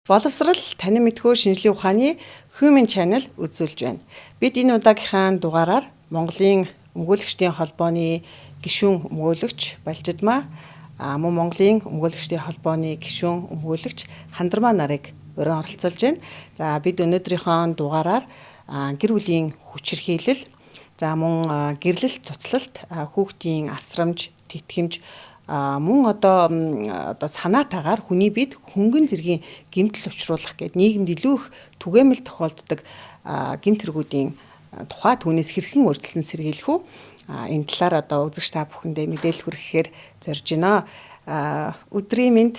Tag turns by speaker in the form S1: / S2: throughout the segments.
S1: Боловсрал танин мэдхүү шинжлэх ухааны Human Channel үзүүлж байна. Бид энэ удаагийнхаа дугаараар Монголын өмгөөлөгчдийн холбооны гишүүн өмгөөлөгч Балжидмаа мөн Монголын өмгөөлөгчдийн холбооны гишүүн өмгөөлөгч Хандармаа нарыг өрөө оролцуулж байна. За бид өнөөдрийнхөө дугаараар гэр бүлийн хүчирхийлэл, за мөн гэрлэлт цуцлалт, хүүхдийн асрамж, тэтгэмж мөн одоо санаатаагаар хүний бид хөнгөн зэргийн гэмтэл учруулах гэдэг нийгэмд илүү их түгээмэл тохиолддог гэмт хэрэгүүдийн тухай түүнээс хэрхэн урьдчилан сэргийлэх үү? Энэ талаар одоо үзэгч та бүхэндээ мэдээлэл хүргэхээр зорж байна. Өдрийн мэнд.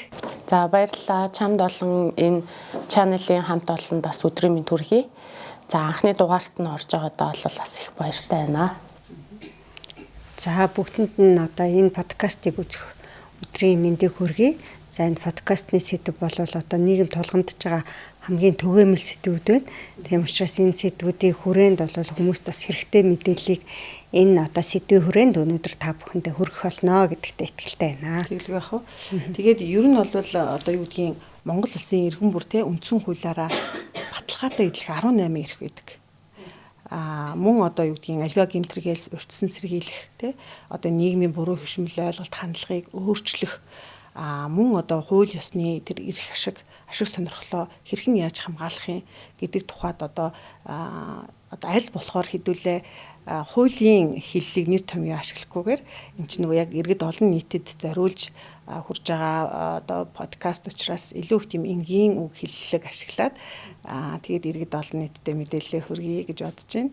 S2: За баярлалаа. Чамд олон энэ чаналын хамт олонд бас өдрийн мэнд хүргэе. За анхны дугаарт нь орж байгаадаа бол бас их баяртай байна.
S3: За бүгдэнд нь одоо энэ подкастыг үзэх өдрийн мэндийг хүргэе. За энэ подкастны сэдэв бол одоо нийгэм тулгамдж байгаа хамгийн түгээмэл сэдвүүд байна. Тийм учраас энэ сэдвүүдийн хүрээнд бол хүмүүст бас хэрэгтэй мэдээллийг энэ одоо сэдвийн хүрээнд өнөөдөр та бүхэндээ хүргэх болно гэдэгтээ итгэлтэй байна.
S1: Тэгэлгүй яах вэ? Тэгээд ер нь бол одоо юу гэдгийг Монгол улсын иргэн бүр те үндсэн хуулиараа баталгаатай идэх 18 эрх байдаг. Мөн одоо юу гэдгийг аливаа гэмтрэгээс урьдчилан сэргийлэх те одоо нийгмийн буруу хөшмөл ойлголт хандлагыг өөрчлөх мөн одоо хууль ёсны тэр эрх ашиг сонирхлоо хэрхэн яаж хамгаалах юм гэдэг тухайд одоо аль болохоор хэдүүлээ хуулийн хиллийг нэр томьёо ашиглахгүйгээр эн чинь нөгөө яг иргэд олон нийтэд зориулж хурж байгаа одоо подкаст учраас илүү их тийм энгийн үг хэллэг ашиглаад тэгээд иргэд олон нийтэд мэдээлэл хүргэе гэж бодож байна.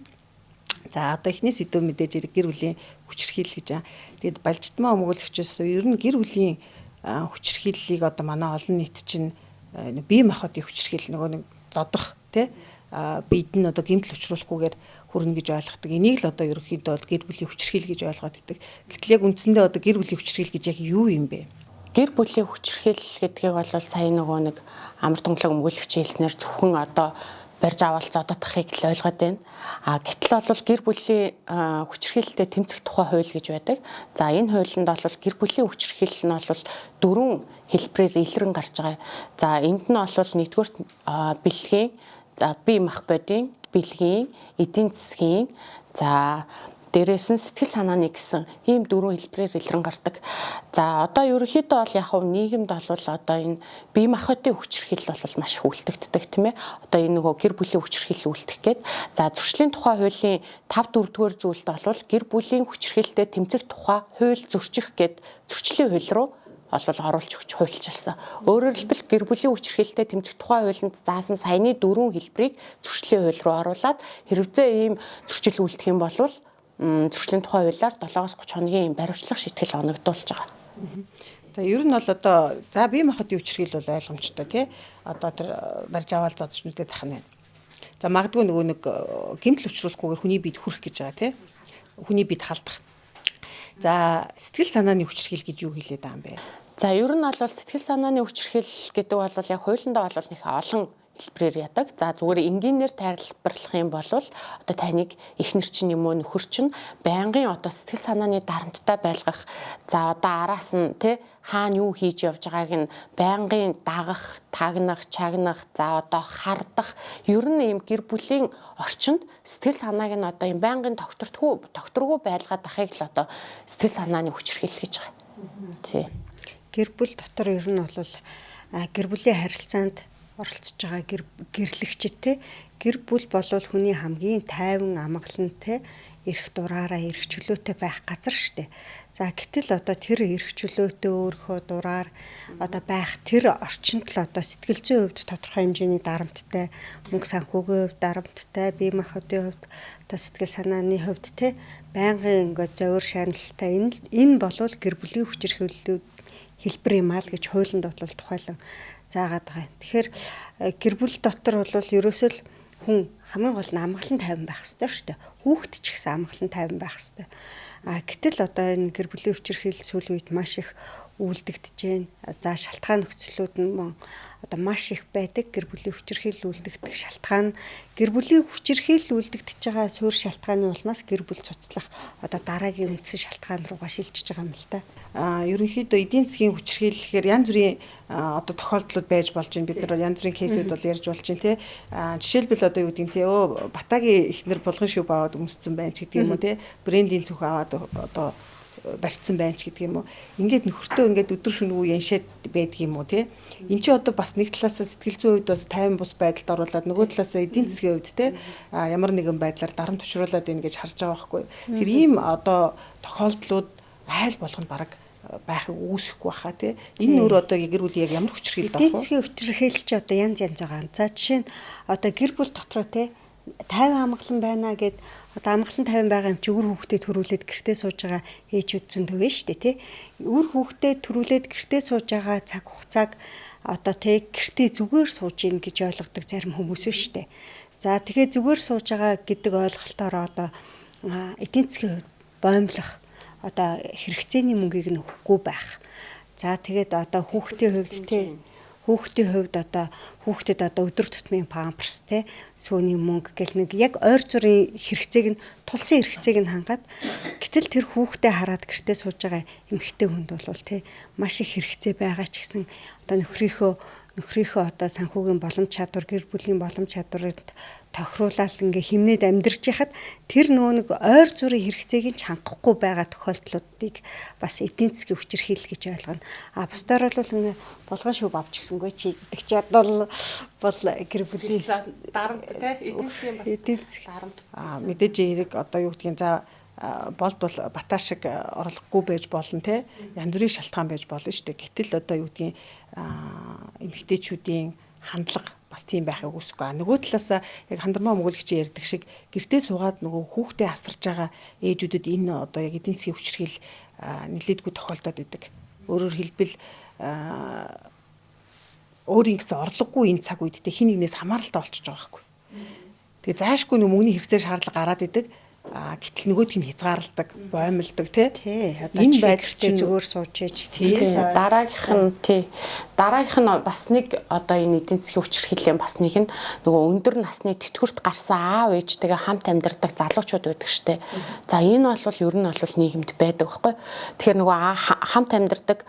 S1: За одоо эхний сэдв мэдээж гэр бүлийн хүчирхийлэл гэж байна. Тэгээд Балжидмаа өмгөөлөгчөөс ер нь гэр бүлийн хүчирхийллийг одоо манай олон нийт чинь бие махбодын хүчирхийлэл нөгөө нэг зодох тий бид нь одоо гэмтэл учруулахгүйгээр хүрнэ гэж ойлгодог. Энийг л одоо ерөнхийдөө гэр бүлийн хүчирхийлэл гэж ойлгоод байдаг. Гэтэл яг үндсэндээ одоо гэр бүлийн хүчирхийлэл гэж яг юу юм бэ?
S2: Гэр бүлийн хүчирхийлэл гэдгийг бол сая нөгөө нэг амар тунгалаг өмгөөлөгч хэлснээр зөвхөн одоо барьж аваад зодотхыг л ойлгоод байна. Гэтэл бол гэр бүлийн хүчирхийлэлтэй тэмцэх тухай хууль гэж байдаг. За энэ хуулинд бол гэр бүлийн хүчирхийлэл нь бол дөрвөн хэлбэрээр илрэн гарч байгаа. За энд нь бол нэгдүгээр бэлгийн, за бие махбодын, бэлгийн, эдийн засгийн, за дээрээс нь сэтгэл санааны гэсэн ийм дөрвөн хэлбэрээр илрэн гардаг. За одоо ерөнхийдөө бол яг нийгэмд бол одоо энэ бие махбодын хүчирхийлэл бол маш их үлдэгддэг тийм ээ. Одоо энэ нөгөө гэр бүлийн хүчирхийлэл үлдэх гээд за зөрчлийн тухай хуулийн 5-4-р зүйлд бол гэр бүлийн хүчирхийлэлтэй тэмцэх тухай хууль зөрчих гээд зөрчлийн хууль руу оруулж өгч хуульчилсан. Өөрөөр хэлбэл гэр бүлийн хүчирхийлэлтэй тэмцэх тухай хуулинд заасан саяны дөрвөн хэлбэрийг зөрчлийн хууль руу оруулаад хэрвээ ийм зөрчил үлдэх юм бол зөрчлийн тухай хуулиар 7-30 хоногийн баримтлах шийтгэл оногдуулж байгаа.
S1: За ер нь бол одоо за бие махбодын хүчирхийлэл бол ойлгомжтой тий. Одоо тэр барьж аваад зодч нүдээ тах нь байна. За магадгүй нөгөө нэг гэмтэл учруулахгүйгээр хүний биед хүрэх гэж байгаа тий. Хүний биед халдах. За сэтгэл санааны хүчирхийлэл гэж юу хэлээд байгаа юм бэ?
S2: За ер нь бол сэтгэл санааны хүчирхийлэл гэдэг бол яг хуулиндаа бол нэг олон хэлбэрээр ядаг. За зүгээр энгийнээр тайлбарлах юм бол одоо таныг эхнэр чинь юм уу нөхөр чинь байнгын одоо сэтгэл санааны дарамттай байлгах. За одоо араас нь тий хаана юу хийж явж байгааг нь байнгын дагах, тагнах, чагнах, за одоо хардах. Ер нь ийм гэр бүлийн орчинд сэтгэл санааг нь одоо ийм байнгын докторгүй байлгаад ахыг л одоо сэтгэл санааны хүчирхийлэл гэж байгаа. Тий.
S3: Гэр бүл дотор ер нь бол гэр бүлийн харилцаанд оролцож байгаа гэрлэгчд те гэр бүл болвол хүний хамгийн тайван амгалантай эрх дураараа эрх чөлөөтэй байх газар штэ. За гэтэл одоо тэр эрх чөлөөтэй өөрийнхөө дураар одоо байх тэр орчинд л одоо сэтгэл зүйн хувьд тодорхой хэмжээний дарамттай, мөнгө санхүүгийн хувьд дарамттай, бие махбодын хувьд одоо сэтгэл санааны хувьд те байнгын ингээд зовир шаналлтай энэ болвол гэр бүлийн хүчирхийлэл хэлбэр юм аа л гэж хуулинд бол тухайлан заагаад байгаа. Тэгэхээр гэр бүл дотор бол ерөөсөө л хүн хамгийн гол нь амгалан тайван байх хэрэгтэй шүү дээ. Хүүхэд ч гэсэн амгалан тайван байх хэрэгтэй. Гэтэл одоо энэ гэр бүлийн хүчирхийлэл сүүлийн үед маш их үлдэгдэж байна. За шалтгаан нөхцлүүд нь одоо маш их байдаг. Гэр бүлийн хүчирхийлэл үлдэгдэх шалтгаан, гэр бүлийн хүчирхийлэл үлдэгдэж байгаа суурь шалтгааны улмаас гэр бүл цуцлах одоо дараагийн үндсэн шалтгаан руугаа шилжиж байгаа юм л та.
S1: Ерөнхийдөө эдийн засгийн хүчирхийллэхээр янз бүрийн одоо тохиолдлууд байж болж байна. Бид нар янз бүрийн кейсүүд бол ярьж болж байна те. Жишээлбэл одоо юу гэдэг нь те Батагийн ихнэр булган шүүв аваад өмссөн байна ч гэдэг юм уу те. Брендийн цүх аваад одоо барьцсан байна ч гэдэг юм уу. Ингээд нөхөртөө ингээд өдөр шөнөгүй яншаад байдаг юм уу те. Энд чи одоо бас нэг талаас сэтгэл зүйн хувьд бас тайван бус байдалд оруулаад нөгөө талаас эдийн засгийн хувьд те ямар нэгэн байдлаар дарамт тушруулад байна гэж харж байгаа байхгүй. Тэгэхээр ийм одоо тохиолдлууд айл болгонд бараг байх үүсэхгүй баха тий. Энэ нөр одоо гэр бүл яг ямар хүчирхийлэл
S3: байх вэ? Эдийн засгийн хүчирхийлэл чи одоо янз байгаа. За жишээ нь одоо гэр бүл дотроо тий 50 амгалан байна гэд одоо амгалан 50 байгаа юм чи үр хүүхдэд төрүүлээд гэртээ сууж байгаа ээжүүд зөндөө байна шүү дээ тий. Үр хүүхдэд төрүүлээд гэртээ сууж байгаа цаг хугацааг одоо тий гэртээ зүгээр сууж ийн гэж ойлгодог зарим хүмүүс байна шүү дээ. За тэгэхээр зүгээр сууж байгаа гэдэг ойлголтоор одоо эдийн засгийн хувьд боомлох одоо хэрэгцээний мөнгийг нь өгөхгүй байх. За тэгээд одоо хүүхдийн хувьд одоо хүүхдэд одоо өдөр тутмын памперс те сүүний мөнгө гэл нэг яг ойр зүрийн хэрэгцээг нь тулсан хэрэгцээг нь хангаад гэтэл тэр хүүхдэд хараад гэртээ сууж байгаа эмэгтэй хүнд бол те маш их хэрэгцээ байгаа ч гэсэн одоо нөхрийнхөө одоо санхүүгийн боломж чадвар гэр бүлийн боломж чадварыг тохируулаад ингээ химнээд амьдрч яхад тэр нэг ойр зүрийн хэрэгцээг нь хангахгүй байгаа тохиолдлуудыг бас эдийн засгийн хүчирхийлэл гэж ойлгоно. Бусдаар бол ингээ булган шүүв авч гисэнгүй чи гэдэг чи одоо бол гэр бүлийн
S2: дарамт те эдийн засгийн дарамт.
S1: Мэдээж хэрэг одоо юу гэдгийг за болд бол батаа шиг орлогогүй байж болно те янз бүрийн шалтгаан байж болно шүү дээ. Гэтэл одоо юу гэдгийг эмэгтэйчүүдийн хандлага бас тийм байхыг үсэхгүй. Нөгөө талаас яг хандармаа мөнгөлөгчийн ярьдаг шиг гэртээ суугаад нөгөө хүүхдээ асарч байгаа ээжүүдэд энэ одоо яг эдийн засгийн хүчирхийлэл нэлээдгүй тохиолдоод идэг. Өөрөөр хэлбэл өөрийн гэсэн орлогогүй энэ цаг үед те хин нэгнээс хамааралтай болчихж байгаа байхгүй. Тэгээ заашгүй нэг мөнгөний хэрэгцээ шаардлага гараад идэг. Гэтэл нөгөөдг нь хязгаарладаг, боомлдог тий.
S3: Энэ байдлаар зүгээр сууж ээж
S2: тий. Дараагийнх нь бас нэг одоо энэ эдийн засгийн хүчирхийллийн бас нэг нь нөгөө өндөр насны тэтгэврт гарсан аав ээжтэйгээ хамт амьдардаг залуучууд байдаг штэ. За энэ бол ер нь бол нийгэмд байдаг байхгүй. Тэгэхээр нөгөө хамт амьдардаг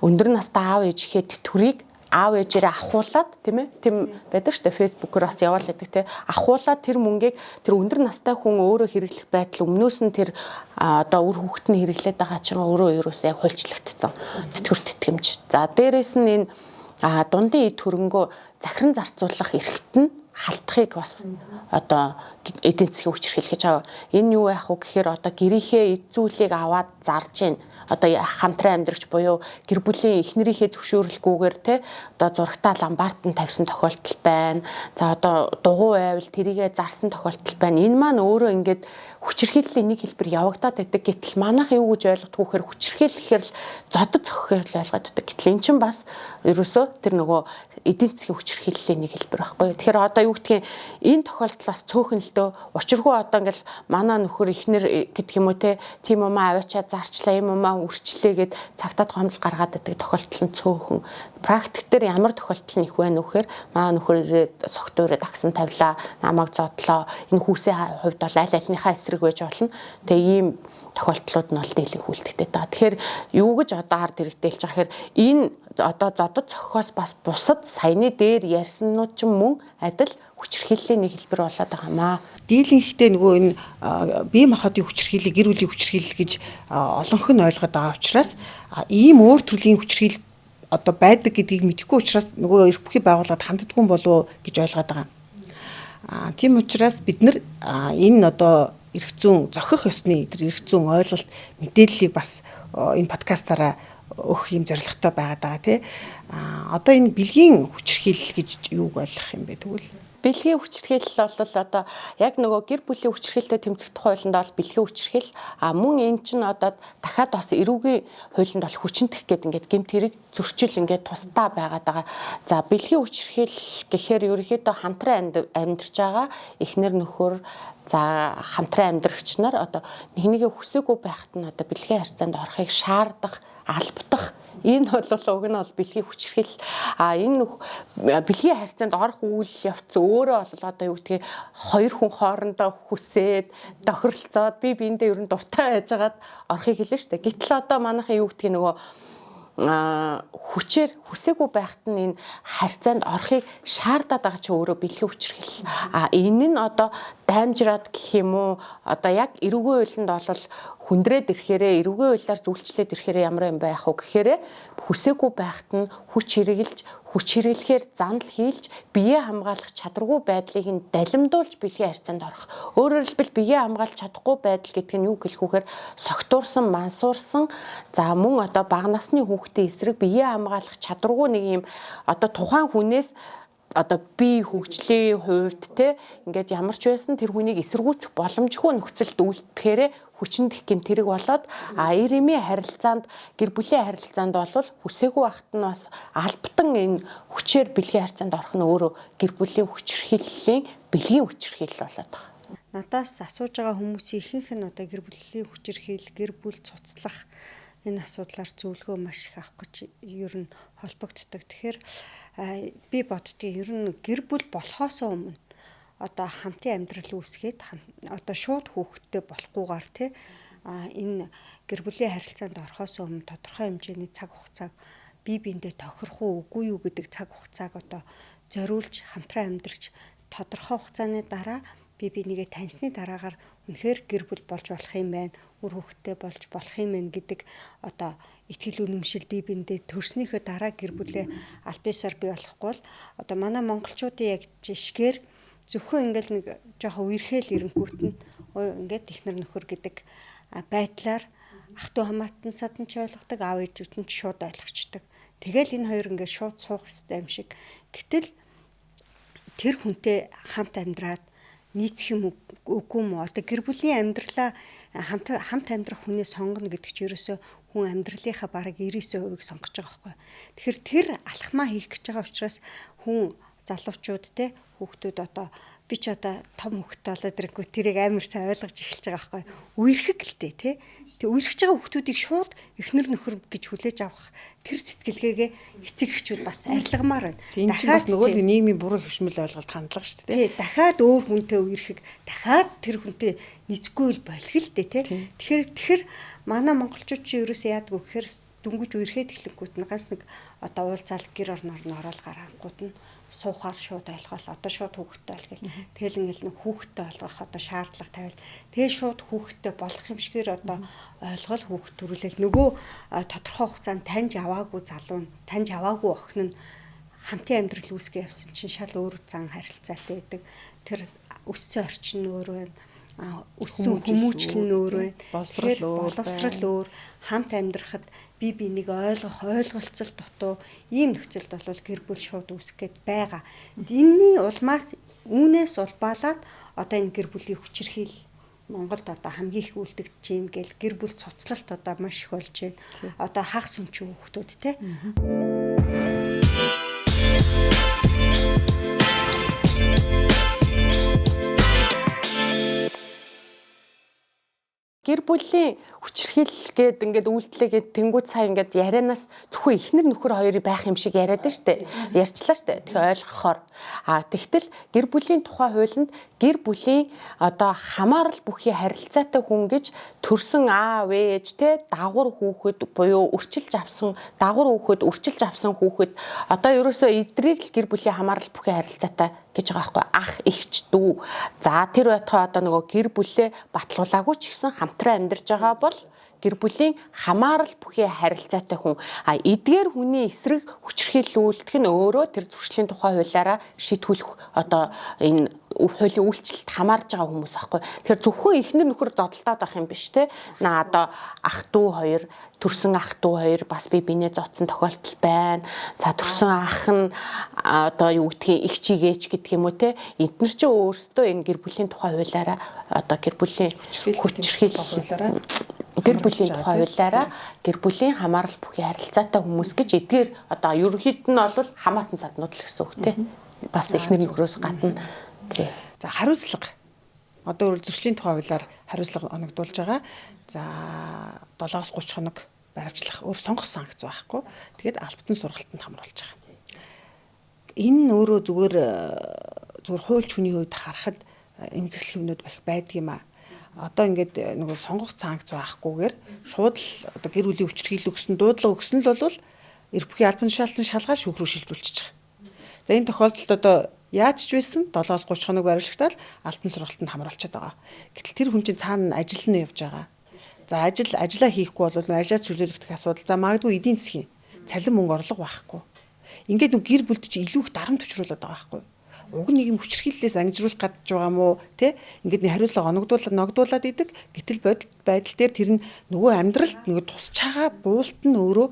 S2: өндөр настай аав ээжийнхээ тэтгэврийг аав ээжээрээ ахуулаад тийм ээ тийм байдаг шүү дээ фэйсбүүкээр бас яваал байдаг тийм ахуулаад тэр мөнгийг тэр өндөр настай хүн өөрөө хэрэглэх байдал өмнөөс нь тэр одоо үр хүүхэд нь хэрэглээд байгаа чинь өөрөө ерөөсөө яг хуульчлагдсан тэтгэвэр тэтгэмж. За дээрэс нь энэ дундын эд хөрөнгөө захиран зарцуулах эрхт нь халтахыг бас одоо эдийн засгийн хүчирхийлэл гэж аваа. Энэ юу яах вэ гэхээр одоо гэрийнхээ эд зүйлийг аваад зарж ийн одоо хамтран амьдрагч буюу гэр бүлийн эхнэрийнхээ зөвшөөрлгүйгээр те одоо зурагтаа ламбарт нь тавьсан тохиолдол байна. За одоо дугуй байвал тэрийгэ зарсан тохиолдол байна. Энэ маань өөрөө ингээд хүчирхийллийн нэг хэлбэр явагдаад байдаг. Гэтэл манайх юу гэж ойлгодог вэхээр хүчирхийлэл гэхээр л зодод зохиол ойлгоод байдаг. Гэтэл эн чинь бас ерөөсөө тэр нөгөө эдийн засгийн хүчирхийллийн нэг хэлбэр байхгүй юу. Тэгэхээр одоо юу гэдгийг энэ тохиолдол бас цөөхөн л дөө учиргүй одоо ингээл манай нөхөр ихнэр гэдэг юм уу те тийм юм аваачаа зарчлаа юм үрчлээгээд цагтаад гомдол гаргаад байдаг тохиолдол нь цөөхөн. Практик дээр ямар тохиолдол нь их байна вэ гэхээр манай нөхөр ирээд согтуурээ таксан тавилаа, намайг зодлоо. Энэ хүүсийн хувьд бол аль альныхаа эсрэг байж болно. Тэгээ ийм тохиолдлууд нь бол дийлэнх үлдэгтэй даа. Тэгэхээр юу гэж одоо ард иргэдээ хэлж байгаа гэхээр энэ одоо зодод зохихоос бас бусад саяны дээр ярьсанууд ч мөн адил хүчирхийллийн нэг хэлбэр болоод байгаамаа.
S1: Дийлэнхтэй нөгөө энэ бие махбодын хүчирхийлэл, гэр бүлийн хүчирхийлэл гэж олонх нь ойлгоод байгаа учраас ийм өөр төрлийн хүчирхийлэл одоо байдаг гэдгийг мэдэхгүй учраас нөгөө эрх бүхий байгууллагад ханддаггүй болов гэж ойлгоод байгаа. Тийм учраас бид нар энэ одоо эрх зүйн зохих ёсны эрх зүйн ойлголт мэдээллийг бас энэ подкастаараа өгөх юм зорилготой байгаад байгаа тий. Одоо энэ бэлгийн хүчирхийлэл гэж юуг ойлгох юм бэ тэгвэл?
S2: Бэлгийн хүчирхийлэл бол одоо яг нөгөө гэр бүлийн хүчирхийлэлтэй тэмцэх хуулинд бол бэлгийн хүчирхийл мөн эн чинь одоо дахиад бас эрүүгийн хуулинд бол хүчинтэх гэдэг ингээд гэмт хэрэг зөрчил ингээд тусдаа байгаад байгаа. За бэлгийн хүчирхийлэл гэхээр ерөнхийдөө хамтран амьдарч байгаа эхнэр нөхөр за хамтран амьдрагч нар одоо нэгнийгээ хүсээгүй байхад нь одоо бэлгийн харьцаанд орохыг шаардах, албадах энэ бол уг нь бол бэлгийн хүчирхийлэл. Энэ бэлгийн харьцаанд орох үйл явц өөрөө бол одоо юу гэдгийг хоёр хүн хоорондоо хүсээд тохиролцоод бие биендээ ер нь дуртай байжгаад орохыг хэлнэ шүү дээ. Гэтэл одоо манайхан юу гэдгийг нөгөө хүчээр хүсээгүй байхад нь энэ харьцаанд орохыг шаардаад байгаа чи өөрөө бэлгийн хүчирхийлэл. Энэ нь одоо даймжраад гэх юм уу одоо яг эрүүгийн хуулинд бол хүндрээд ирэхээрээ эрүүгийн хуулиар зөвлөлчлээд ирэхээрээ ямар юм байх вэ гэхээрээ хүсээгүй байхад нь хүч хэрэглэхээр занл хийлж биеэ хамгаалах чадваргүй байдлыг нь далимдуулж бэлгийн харьцаанд орох. Өөрөөр хэлбэл биеэ хамгаалж чадахгүй байдал гэдэг нь юу гэлэх вэхээр согтуурсан, мансуурсан за мөн одоо бага насны хүүхдийн эсрэг биеэ хамгаалах чадваргүй нэг юм одоо тухайн хүнээс одоо бие хөгжлийн хувьд те ингээд ямар ч байсан тэр хүнийг эсэргүүцэх боломжгүй нөхцөлд үлдэхээр хүчин дэх гэмт хэрэг болоод эрэмийн харилцаанд гэр бүлийн харилцаанд бол хүсээгүй байхад нь бас албатан энэ хүчээр бэлгийн харилцаанд орох нь өөрөө гэр бүлийн хүчирхийллийн бэлгийн хүчирхийлэл болоод байгаа.
S3: Надаас асууж байгаа хүмүүсийн ихэнх нь одоо гэр бүлийн хүчирхийлэл, гэр бүл цуцлах энэ асуудлаар зөвлөгөө маш их авах гэж ер нь холбогддог. Тэгэхээр би боддгийн ер нь гэр бүл болохоос өмнө одоо хамтын амьдрал үүсгээд одоо шууд хүүхэдтэй болохгүйгээр тий энэ гэр бүлийн харилцаанд орохоос өмнө тодорхой хэмжээний цаг хугацааг бие биендээ тохирох үгүй юу гэдэг цаг хугацааг одоо зориулж хамтран амьдарч тодорхой хугацааны дараа бие бинийгээ таньсны дараагаар үнэхээр гэр бүл болж болох юм байна, үр хүүхэдтэй болж болох юм байна гэдэг одоо итгэл үнэмшил бие биендээ төрснийхөө дараа гэр бүлээ аль биесээр бий болохгүй бол одоо манай монголчуудын яг жишгээр зөвхөн ингээл нэг жоохон үерхээл ирэнгүүт нь ингээд ихнэр нөхөр гэдэг байдлаар ах トゥ хамаатан садан ч ойлгодог, аав ээжүүд нь шууд ойлгочдөг. Тэгэл энэ хоёр ингээд шууд суух хэрэгтэй юм шиг. Гэтэл тэр хүнтэй хамт амьдраад нийцэх юм үгүй мó одоо гэр бүлийн амьдралаа хамт амьдрах хүнээ сонгоно гэдэг чинь ерөөсөө хүн амьдралынхаа бараг 99% сонгож байгаа байхгүй. Тэгэхээр тэр алхмаа хийх гэж байгаа учраас хүн залуучууд те хүүхдүүд одоо би ч одоо том хүүхдтэй болоод ирэнгүү тэрийг амар сайн ойлгож эхэлж байгаа байхгүй. Үерхэг л дээ те. Тэг үерхэж байгаа хүүхдүүдийг шууд эхнэр нөхөр гэж хүлээж авах тэр сэтгэлгээгээ эцэг эхчүүд бас арилгамаар байна.
S1: Энэ чинь бас нөгөө нийгмийн буруу хөвшмөл ойлголт хандлага шүү дээ.
S3: Тий, дахиад өөр хүнтэй үерхэг, дахиад тэр хүнтэй нийцгүй л болох л дээ те. Тэгэхээр манай монголчууд чи ерөөсөө яадаг вэ гэхээр дүнгиж үерхэд эхлэнгүүт нь ганц нэг одоо уулзаал гэр орноор нь ороод гарангууд нь суухаар шууд ойлгол одоо шууд хүүхэдтэй бол гэл тэгэл ингээл нэг хүүхэдтэй болгох одоо шаардлага тавиал тэгэл шууд хүүхэдтэй болох юм шигээр одоо ойлгол хүүхэд төрүүлэл нөгөө тодорхой хугацаанд таньж аваагүй залуу нь таньж аваагүй охин нь хамтын амьдрал үүсгэж явсан чинь шал өөр зан харилцаатай байдаг тэр өссөн орчин өөр байна өссөн хүмүүжил нь өөр байна боловсрал өөр хамт амьдрахад бие биенийг ойлгох ойлголцол дутуу ийм нөхцөлд бол гэр бүл шууд үүсэх гээд байгаа. Энэний улмаас үүнээс улбаалаад одоо энэ гэр бүлийн хүчирхийл Монголд одоо хамгийн их үлдэгдэж байна гэл гэр бүл цуцлалт одоо маш их болж байна. Одоо хагас сүмчүү хүүхдүүд те.
S2: Гэр бүлийн хүчирхийлэл гээд ингээд үйлдэлээгээд тэнгуут цаа ингээд ярианаас зөвхөн эхнэр нөхөр хоёрыг байх юм шиг яриад штэ. Ярьчлаа штэ. Тэгэхээр ойлгохоор тэгтэл гэр бүлийн тухай хуулинд гэр бүлийн одоо хамаарал бүхий харилцаатай хүн гэж төрсөн аав ээж те дагвар хүүхэд буюу үрчилж авсан дагвар хүүхэд үрчилж авсан хүүхэд одоо ерөөсөө эдрийг л гэр бүлийн хамаарал бүхий харилцаатай гэж байгаа байхгүй ах эгч дүү. За тэр байтугай одоо нөгөө гэр бүлээ батлуулаагүй ч гэсэн хамтран амьдарч байгаа бол гэр бүлийн хамаарал бүхий харилцаатай хүн. Эдгээр хүний эсрэг хүчирхийлүүлэх нь өөрөө тэр зөрчлийн тухай хуулиараа шийтгүүлэх одоо энэ хуулийн үйлчлэлд хамаарж байгаа хүмүүс аахгүй. Тэгэхээр зөвхөн эхнэр нөхөр зодтолтоод байх юм биш те. Одоо ах トゥ хоёр төрсөн ах トゥ хоёр бас бинээ зодсон тохиолдол байна. За төрсөн ах нь одоо юу гэдгийг их чигээч гэдэг юм уу те. Эдгээр чинь өөрсдөө энэ гэр бүлийн тухай хуулиараа одоо гэр бүлийн хүчирхийлэл хуулиараа гэр бүлийн тухай хуулиараа гэр бүлийн хамаарал бүхий харилцаатай хүмүүс гэж эдгээр одоо ерөнхийд нь бол хамаатан саднууд л гэсэн үг те. Бас эхнэр нөхрөөс гадна.
S1: За хариуцлага. Одоо өөрөөр зөрчлийн тухай хуулиар хариуцлага оногдуулж байгаа. За 7-30 хоног баримтлах өөр сонгох санкц байхгүй. Тэгээд албатан сургалтанд хамруулж байгаа. Энэ өөрөө зүгээр хуульч хүний хувьд харахад эмзэглэх юмнууд байдаг юм аа. Одоо ингээд нөгөө сонгох санкц байхгүйгээр шууд л одоо гэр бүлийн хүчирхийлэл өгсөн дуудлага өгсөн л бол эрх бүхий албан тушаалтан шалгаад шүүх рүү шилжүүлчихэж байгаа. За энэ тохиолдолд одоо яаж ч байсан 7-30 хоног баримтлагтаад алтан сургалтанд хамруулчихад байгаа. Гэтэл тэр хүн чинь цаана ажил нь явж байгаа. За ажиллаа хийхгүй бол ажлаас чөлөөлөгдөх асуудал. За магадгүй эдийн засгийн цалин мөнгө орлого байхгүй. Ингээд нэг гэр бүлд чинь илүү их дарамт учруулад байгаа байхгүй. Уг нэг юм хүчирхийллээс ангижруулах гадж байгаа мó те ингээд нэг хариуцлага ногдуулаад идэг. Гэтэл байдал дээр тэр нь нөгөө амьдралд нөгөө тусч байгаа буулт нь өөрөө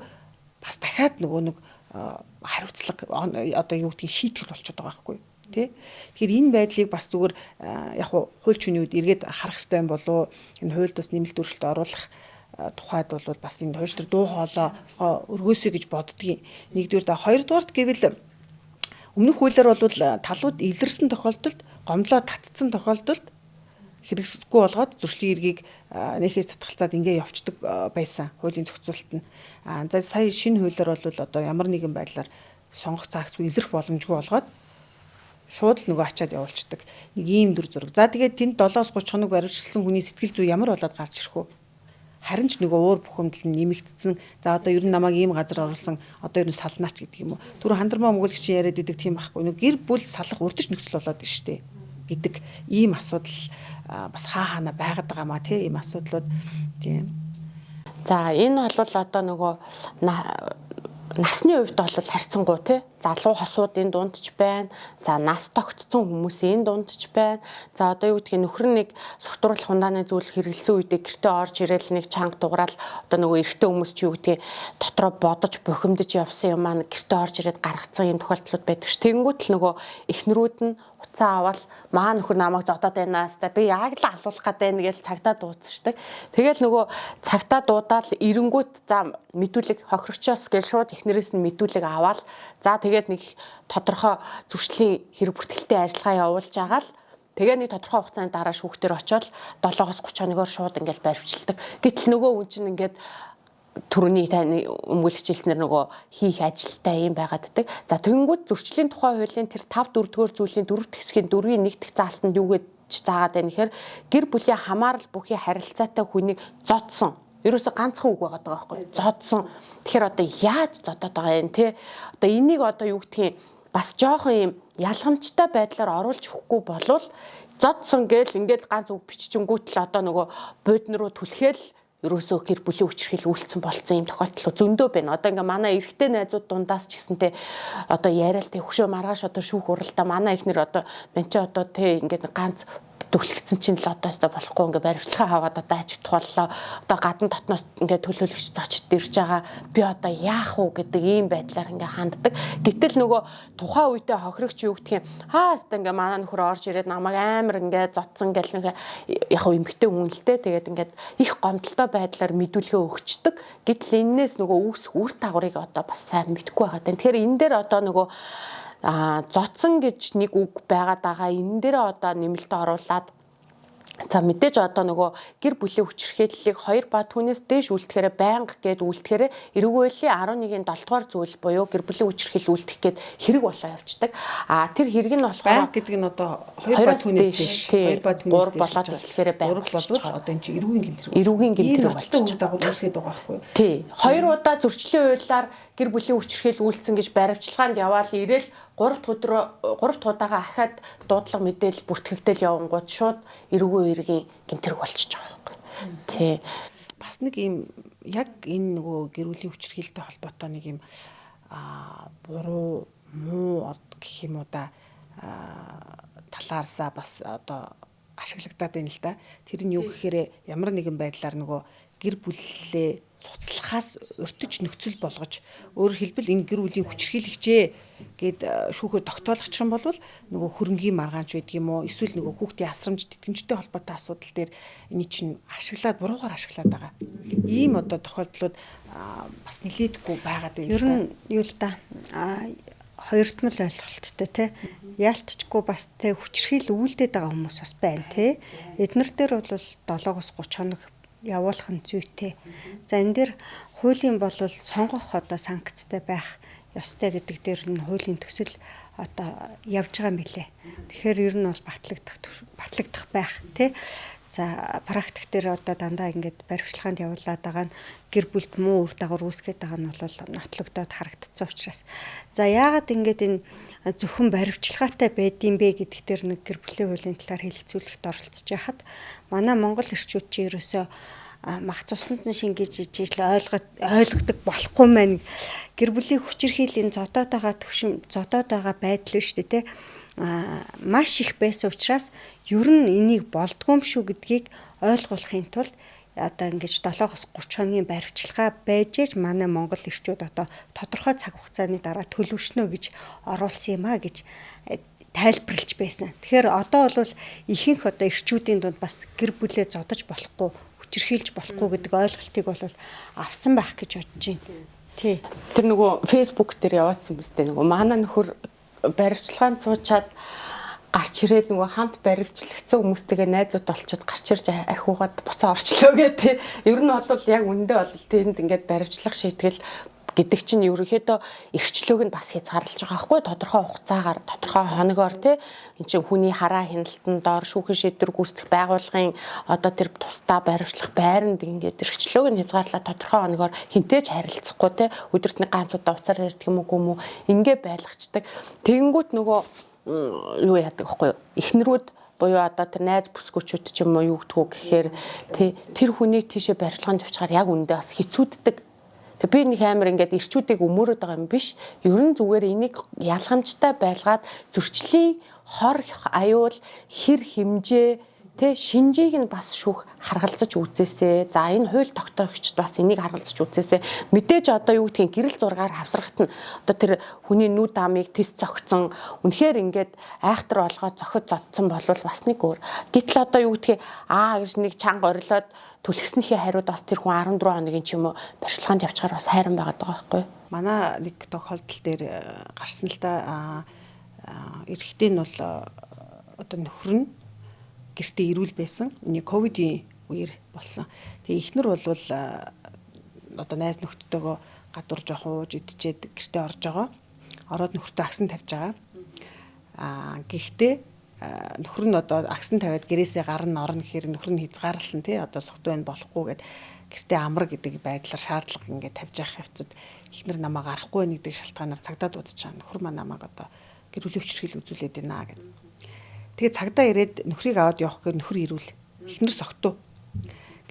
S1: бас дахиад нөгөө нэг хариуцлага одоо юу гэдгийг шийтгэл болчиход байгаа байхгүй тий. Тэгэхээр энэ байдлыг бас зүгээр яг хуульч хүний үед эргээд харах хэрэгтэй юм болов энэ хуульд бас нэмэлт өөрчлөлт оруулах тухайд бол бас энэ хойш төр дуу хоолой өргөөсэй гэж боддгийн. Нэгдүгээр хоёрдугаарт гэвэл өмнөх хуулиар бол талууд эвлэрсэн тохиолдолд гомдлоо татцсан тохиолдолд хэрэгсэхгүй болгоод зөрчлийн эргийг нөхөөс татгалзаад ингээ явцдаг байсан хуулийн зохицуулалт нь. За сая шинэ хуулиар бол одоо ямар нэгэн байдлаар сонгох цаагцгүй эвлэрэх боломжгүй болгоод шууд л нөгөө ачаад явуулцдаг. Нэг ийм дүр зураг. За тэгээд тэнд 7-30 хоног баривчлсан хүний сэтгэл зүй ямар болоод гарч ирэх вэ? Харин ч нөгөө уур бухимдал нь нэмэгдсэн. За одоо ер нь намайг ийм газар оруулсан. Одоо ер нь салнаач гэдэг юм уу? Түр хандармаа мөнгөлөгчийн яриад идэг тийм байхгүй. Нөгөө гэр бүл салах урдч нөхцөл болоод байна штэ гэдэг ийм асуудал бас хаана байгаад байгаа маа тийм ийм асуудлууд тийм.
S2: За энэ бол одоо нөгөө насны хувьд бол харьцангуй тий залуу хосууд энэ дунд ч байна. За нас тогтцсон хүмүүс энэ дунд ч байна. За одоо юу гэдгийг нөхөр нэг согтууруулах хундааны зүйл хэрэгэлсэн үедээ гэртээ орж ирээл нэг чанга дуграал одоо нөгөө эрэгтэй хүмүүс ч юу гэдгийг дотроо бодож бухимдаж явсан юм аа гэртээ орж ирээд гаргацсан юм тохиолдлууд байдаг ш. Тэгэнгүүт л нөгөө эхнэрүүд нь уцаа аваад маа нөхөр намайг зодоод байнаас та би яг л алуулах гэдэг байна гэж цагтаа дуудчихдаг. Тэгэл нөгөө цагтаа дуудаал эренгүүт за мэдүүлэг хохирогчоос гэл шууд эхнэрээс нь мэдүүлэг аваад за тэгээд нэг тодорхой зөрчлийн хэрэг бүртгэлтэй ажиллагаа явуулж байгаа л тэгээ нэг тодорхой хугацааны дараа шүүхтэр очиод 7-30 хоногор шууд ингээл баривчилдаг. Гэтэл нөгөө хүн чинь ингээд түрүүний таны өмгөөлөгч хэлснээр нөгөө хийх ажилтай юм байгааддаг. За тэгэнгүүт зөрчлийн тухай хуулийн тэр 5-4-р зүйлийн 4-р хэсгийн 4-ийн 1-р заалтанд юу гэж заагаад байна гэхээр гэр бүлийн хамаарал бүхий харилцаатай хүнийг зодсон. Ерөөсө ганцхан үг байгаад байгаа байхгүй. Зодсон. Тэгэхээр одоо яаж зодоод байгаа юм те? Одоо энийг одоо юу гэдгийг бас жоохон юм ялгамжтай байдлаар оруулж өгөхгүй болвол зодсон гээл ингээд ганц үг биччихэнгүүт л одоо нөгөө буудан руу түлхээл ерөөсөө гэр бүлийн хүчирхийлэл үйлцсэн болцсон юм тохиолдол зөндөө байна. Одоо ингээ манай эрэгтэй найзууд дундаас ч гэсэнтэй одоо яриалтай хөшөө маргааш одоо шүүх уралдаа манай ихнэр одоо мен ч одоо те ингээд ганц төвлөгцсөн чинь л одоо өстой болохгүй ингээ баримтлагаа аваад одоо ажигдах боллоо. Одоо гадна дотноос ингээ төлөөлөгч зочид ирж байгаа. Би одоо яах вэ гэдэг ийм байдлаар ингээ ханддаг. Гэтэл нөгөө тухайн үедээ хохирогч юу гэдгийг хааста ингээ манай нөхөр орж ирээд намайг амар ингээ зодсон гэл нэг яг эмгтэй хүн л дээ. Тэгээд ингээд их гомдолтой байдлаар мэдүүлгээ өгчдөг. Гэтэл энээс нөгөө үүсэх үр дагаврыг одоо бас сайн мэдэхгүй байгаа. Тэгэхээр энэ дээр одоо нөгөө зодсон гэж нэг үг байгаад байгаа. Энэ дээр одоо нэмэлт оруулаад за мэдээж одоо нөгөө гэр бүлийн хүчирхийллийг 2 ба түүнээс дээш үлдэхээр байнга гээд үлдэхээр эрэг хуулийн 11-ийн 7 дугаар зүйл буюу гэр бүлийн хүчирхийлэл үлдэх гээд хэрэг болоо явцдаг. Тэр хэрэг нь болохоор
S1: байнга гэдэг нь одоо 2 ба түүнээс дээш 2 ба түүнээс дээш
S2: болоод эхлэхээр байнга
S1: болвол одоо энэ чинь эрүүгийн гэмтрэг.
S2: Эрүүгийн гэмтрэг
S1: болчихж байгаа үүсгээд байгаа байхгүй юу?
S2: Тий. 2 удаа зөрчлийн хуулиар гэр бүлийн хүчирхийлэл үйлдсэн гэж баримтчилгаанд яваал ирээл 3 удаагаа ахаад дуудлага мэдээлэл бүртгэгдэл явангууд шууд эрүүгийн гэмтрэг болчихж байгаа байхгүй. Тий.
S1: бас нэг юм яг энэ нөгөө гэр бүлийн хүчирхийлэлтэй холбоотой нэг юм буруу муу гэх юм уу да талаарсаа бас одоо ашиглагдаад байна л да. Тэр нь юу гэхээр ямар нэгэн байдлаар нөгөө гэр бүлээ цуцлахаас урьдчилан нөхцөл болгож өөрөөр хэлбэл энэ гэр бүлийн хүчирхийлэгчээ гэд шүүхээр тогтоолгочих юм бол нөгөө хөрөнгийн маргаанч байдаг юм уу эсвэл нөгөө хүүхдийн асрамж тэтгэмжтэй холбоотой асуудал дээр энэ чинь буруугаар ашиглаад байгаа. Ийм одоо тохиолдлууд бас нилээдэггүй байгаад байна.
S3: Ер нь юу л да хоёртмол ойлголттой тий. Яалтчгүй бас тий хүчирхийл үйлдээд байгаа хүмүүс бас байна тий. Эднэр дээр бол 7-30 хоног явуулах нь зүйтэй. За энэ дээр хуулийн бол сонгох одоо санкцтай байх ёстой гэдэг дээр нь хуулийн төсөл одоо явж байгаа мөлий. Тэгэхээр ер нь бол батлагдах байх тий. За практик дээр одоо дандаа ингээд баримтлаганд явуулаад байгаа нь гэр бүлд муу үр дагавар үүсгэж байгаа нь бол нотлогдоод харагдсан учраас. За яагаад ингээд энэ зөвхөн баримтлагаатай байдсан бэ гэдэгт тэр нэг гэр бүлийн хуулийн талаар хэлэлцүүлэхт оролцож байхад манай монгол эрчүүд чи ерөөсөө мах цуснд нь шингээж ижил ойлгодог болохгүй мэн гэр бүлийн хүчирхийллийн зодоод байгаа байдал нь шүү дээ тий. Маш их байсан учраас ер нь энийг болдгоо юм шүү гэдгийг ойлгуулахын тулд одоо ингэж 7-30 хоногийн баримтчилгаа байж ээж манай монгол эрчүүд одоо тодорхой цаг хугацааны дараа төлөвшнө гэж оруулсан юм а гэж тайлбарлаж байсан. Тэгэхээр одоо бол ихэнх одоо эрчүүдийн дунд бас гэр бүлээ зодож болохгүй, хүчирхийлж болохгүй гэдэг ойлголтыг бол авсан байх гэж бодож байна. Тий.
S2: Тэр нөгөө Facebook дээр яваадсан бүстэй нөгөө манай нөхөр баримтчилгаанд суучаад гарч ирээд нөгөө хамт баримтчлагдсан хүмүүстэйгээ найзууд олцоод гарч ирж архиугаад буцаа орчлоо гэх. Ер нь бол яг үндэ бол тэнд ингээд баримтчлах шийтгэл гэдэг чинь ерөнхийдөө эрхчлөөг нь бас хязгаарлаж байгаа байхгүй тодорхой хугацаагаар тодорхой хоногоор тий эн чинь хүний хараа хяналтанд доор шүүхийн шийдвэр гүйцэтгэх байгууллагын одоо тэр тусдаа баримтлах байранд ингээд эрхчлөөг нь хязгаарлаад тодорхой хоногоор хинтээж харилцахгүй тий өдөрт нэг ганц удаа уцаар ярьдаг юм уу ингээ байлгачдаг тэгэнгүүт нөгөө юу яадаг байхгүй эхнэрүүд буюу одоо тэр найз бүсгүүчүүд ч юм уу юу гэдгүү гэхээр тий тэр хүнийг тийшээ баримтлаганд явуулчихаар яг үндэ бас хэцүүддэг. Тэг би нэг амар ингээд эрчүүдийг өмөрөөд байгаа юм биш. Ер нь зүгээр энийг ялгамжтай байлгаад зөрчлийн хор аюул хэр хэмжээ тэ шинжийг нь бас шүүх харгалзаж үзээсэ. За энэ хууль тогтоогчд бас энийг харгалзаж үзээсэ. Мэдээж одоо юу гэдгийг гэрэл зургаар хавсрахт нь одоо тэр хүний нүд амыг тест зогцсон. Үнэхээр ингээд айхтар олгоод зохид зодсон болвол бас нэг өөр. Гэтэл одоо юу гэдгийг гэж нэг чанга орилоод түлхснийхээ хариуд бас тэр хүн 14 хоногийн ч юм уу баримтлаганд явчихаар бас хайран байгаа байхгүй.
S1: Манай нэг тохиолдол дээр гарсан л да эрэгтэй нь бол одоо нөхөр нь гэртээ ирүүл байсан. Нэг ковидын үеэр болсон. Тэгээ эхнэр бол одоо найз нөхдөдөө гадуур жоох ууж идчихэд гэртээ орж байгаа. Ороод нөхөртөө агсан тавьж байгаа. Гэхдээ нөхөр нь одоо агсан тавиад гэрээсээ гарна орно гэхээр нөхөр нь хязгаарлсан тий одоо согт байна болохгүй гэд гэртээ амар гэдэг байдлаар шаардлага ингээд тавьж явах явцад эхнэр намаа гарахгүй байх гэдэг шалтгаанаар цагдаа дуудаж байгаа. Нөхөр маань намайг одоо гэр бүлийн хүчирхийлэл үзүүлээд байна гэд. Тэгээ цагдаа ирээд нөхрийг аваад явах гэхээр нөхөр ирүүл. Эхнэр согтуу.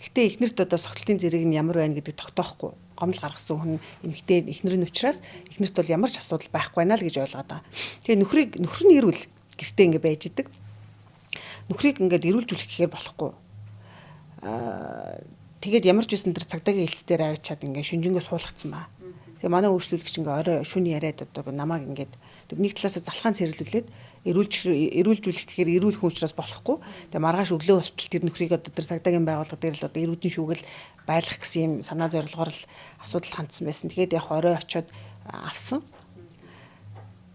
S1: Гэхдээ эхнэрт одоо согтлын зэрэг нь ямар байна гэдэг тогтоохгүй. Гомдол гаргасан хүн эмэгтэй эхнэр нь учраас эхнэрт бол ямар ч асуудал байхгүй байна л гэж ойлгоод байгаа. Тэгээ нөхөр нь ирүүл гэртээ ингэ байж идэг. Нөхрийг ингээд ирүүлжүүлэх гэхээр болохгүй. Тэгээд ямар ч үсэн тэр цагдаагийн хэлцээр авчиад ингээд шүнжэнгөө суулгацсан баа. Тэгээ манай өөрчлөлөгч ингээ орой шүний яриад одоо намайг ингээд нэг талаасаа залхаан цэрлүүлээд эрүүлжүүлэх гэхээр эрүүлэх хүн учраас болохгүй. Тэгээ маргааш өглөө болтол тэр нөхрийг одоо тэр цагдаагийн байгууллага дээр л одоо эрүүдэн шүүгэл байлгах гэсэн юм санаа зорилгоор л асуудал хандсан байсан. Тэгээд яг орой очиод авсан.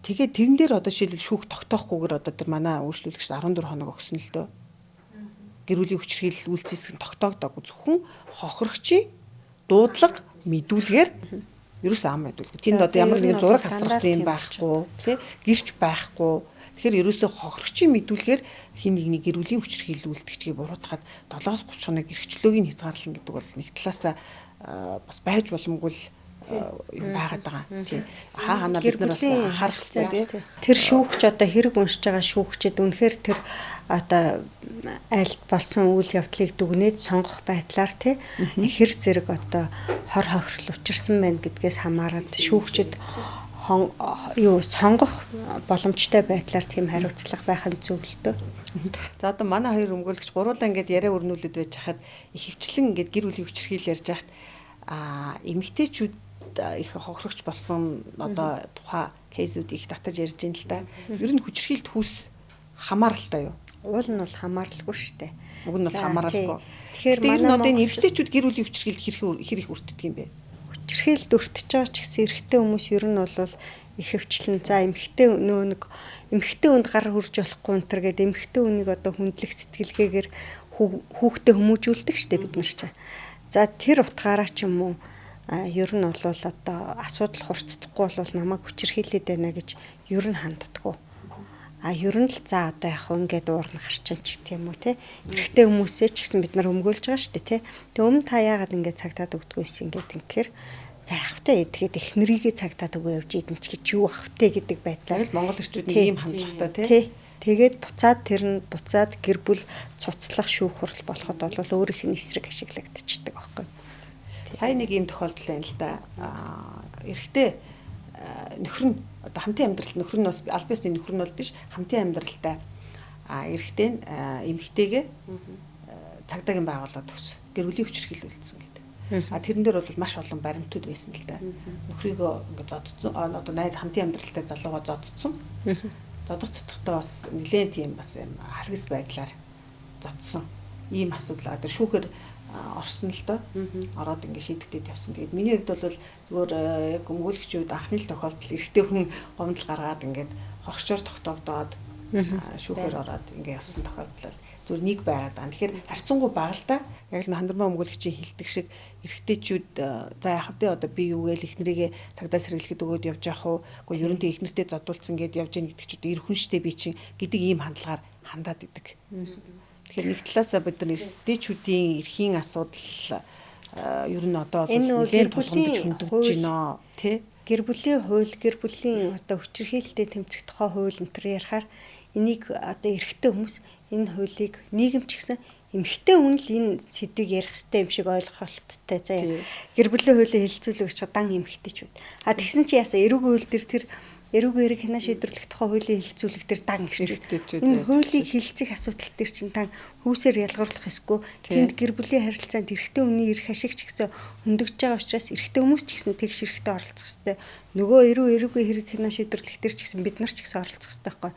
S1: Тэгээд тэрэн дээр одоо жишээлбэл шүүх тогтоохгүйгээр одоо тэр манай өөрчлөлөгч 14 хоног өгсөн л дөө. Гэр бүлийн хүчирхийлэл үйлцэлсэг тогтоогдоогүй зөвхөн хохирогчийн дуудлага мэдүүлгээр ерөөсөө ам мэдүүлдэг. Тэнд одоо ямар нэгэн зураг хавсгасан юм байхгүй, тий? Гэрч байхгүй. Тэгэхээр ерөөсөө хохирогчийн мэдүүлгээр хин нэг гэр бүлийн хүчирхийлэл үйлдэгчгийг буруутгаад 7-30 хоног эрхчлөөг нь хязгаарлана гэдэг бол нэг талаасаа бас байж боломгүй л юм байгаад байгаа. Тий. Хаана бид нар бас анхаарах хэрэгтэй тий.
S3: Тэр шүүгч одоо хэрэг уншиж байгаа шүүгчид үнэхээр тэр одоо айлт болсон үйл явдлыг дүгнээд сонгох байдлаар тий хэр зэрэг одоо хор хохирол учирсан байна гэдгээс хамаарат шүүгчид сонгох боломжтой байдлаар тийм хариуцлага байх нь зөв л дөө.
S1: За одоо манай хоёр өмгөөлөгч гуруулаа ингээд яриа өрнүүлээд байж хахад ихэвчлэн ингээд гэр бүлийн хүчирхийл ярьж хахад эмэгтэйчүүд их хохирогч болсон одоо тухай кейсүүд их татаж ярьж байна л да. Ер нь хүчирхийлд хүүс хамааралтай юу?
S3: Уул нь бол хамааралгүй шүү дээ.
S1: Уг нь бол хамааралгүй.
S3: Тэгэхээр
S1: манай одоо энэ эрэгтэйчүүд гэр бүлийн хүчирхийлд хэр их өртдөг юм бэ?
S3: Хүчирхийлд өртөж байгаа ч гэсэн эрэгтэй хүмүүс ер нь бол ихэвчлэн за эмэгтэй нөө нэг эмэгтэй хүнд гар хүрж болохгүй өнтер гэдэг эмэгтэй хүнийг одоо хүндлэх сэтгэлгээгээр хүүхдээ хүмүүжүүлдэг шүү дээ бид нар чинь. За тэр утгаараа ч юм уу ер нь бол одоо асуудал хурцдахгүй бол намайг хүчирхийлээд байна гэж ер нь ханддаггүй. Ер нь л за одоо яг ингээд уурна гарчин ч гэх юм уу те. Эрэгтэй хүмүүсээ ч гэсэн бид нар өмгөөлж байгаа шүү дээ те. Тэг өмнө та яагаад ингээд цагтаад өгдөггүйсэн ингээд ингэхээр за явахтай тэгэхэд их нэрийгээ цагтаад өгөө явж идэн ч гэж юу авахтай гэдэг байдлаар
S1: л монгол эрчүүд ийм хандлагатай
S3: тий. Тэгээд буцаад тэр нь буцаад гэр бүл цуцлах шүүх хурал болоход бол өөрийнх нь эсрэг ашиглагдчихдаг байхгүй.
S1: Сая нэг ийм тохиолдол байна л да. Эрэгтэй нөхөр нь одоо хамтын амьдралд нөхөр нь бас аль биесний нөхөр нь бол биш хамтын амьдралтай эрэгтэй нь эмэгтэйгээ цагдаагийн байгууллагад төгс гэр бүлийн хүчирхийлэл үлдсэн гэдэг. Тэрэн дээр бол маш олон баримтууд байсан л да. Нөхрийгөө ингээд зодцсон одоо найз хамтын амьдралтай залууга зодцсон. Зодцохдоо бас нэлээд тийм бас юм харгас байдлаар зодсон. Ийм асуудал тэр шүүхээр орсон л доо. Ороод ингээд шийдэгдээд явсан. Тэгээд миний хувьд бол зүгээр яг өмгөөлөгчүүд анхны л тохиолдол эрэгтэй хүн гомдол гаргаад ингээд хоргочоор тогтоогдоод шүүхээр ороод ингээд явсан тохиолдол зүгээр нэг байгаад байна. Тэгэхээр харьцангуй бага л да. Яг л хандармаа өмгөөлөгчийн хэлдэг шиг эрэгтэйчүүд за яах вэ одоо би юу гээл ихнэрийгээ цагдаа сэргийлэхэд өгөөд явж явах уу? Гэхдээ ерөнхийдөө ихнэртэй зодуулсан гэд явж яах гэдэг чинь эр хүн штэ би чинь гэдэг ийм хандлагаар хандаад идэг. Тэгэхээр нэг талаасаа бид нар эрэгтэйчүүдийн эрхийн асуудал ер нь одоо нэлээд тулгамдж хөндөгдөж байна тий.
S3: Гэр бүлийн хууль, гэр бүлийн одоо хүчирхийлэлтэй тэмцэх тухай хууль энэ төр ярихаар энийг одоо эрэгтэй хүмүүс энэ хуулийг нийгэмч гэсэн эмэгтэй хүн л энэ сэдвийг ярих хэрэгтэй юм шиг ойлголттой заяа. Гэр бүлийн хуулийн хэлэлцүүлэг чудаан эмэгтэйчүүд. Тэгсэн чи ясаа эрүүгийн хууль дээр тэр эрүүгийн хэрэг хянаа шийдвэрлэх тухай хуулийн хэлэлцүүлэг дээр дан ирчүүд. Энэ хуулийг хэлэлцэх асуудал дээр чинь дан хүүсээр ялгаруулах эсгүй тэнд гэр бүлийн харилцаанд эрэгтэй хүний эрх ашиг ч гэсэн хөндөгж байгаа учраас эрэгтэй хүмүүс ч гэсэн тэгш эрэгтэй оролцох хэрэгтэй. Нөгөө эрүүгийн хэрэг хянаа шийдвэрлэх дээр ч гэсэн бид нар ч гэсэн оролцох хэрэгтэй байхгүй.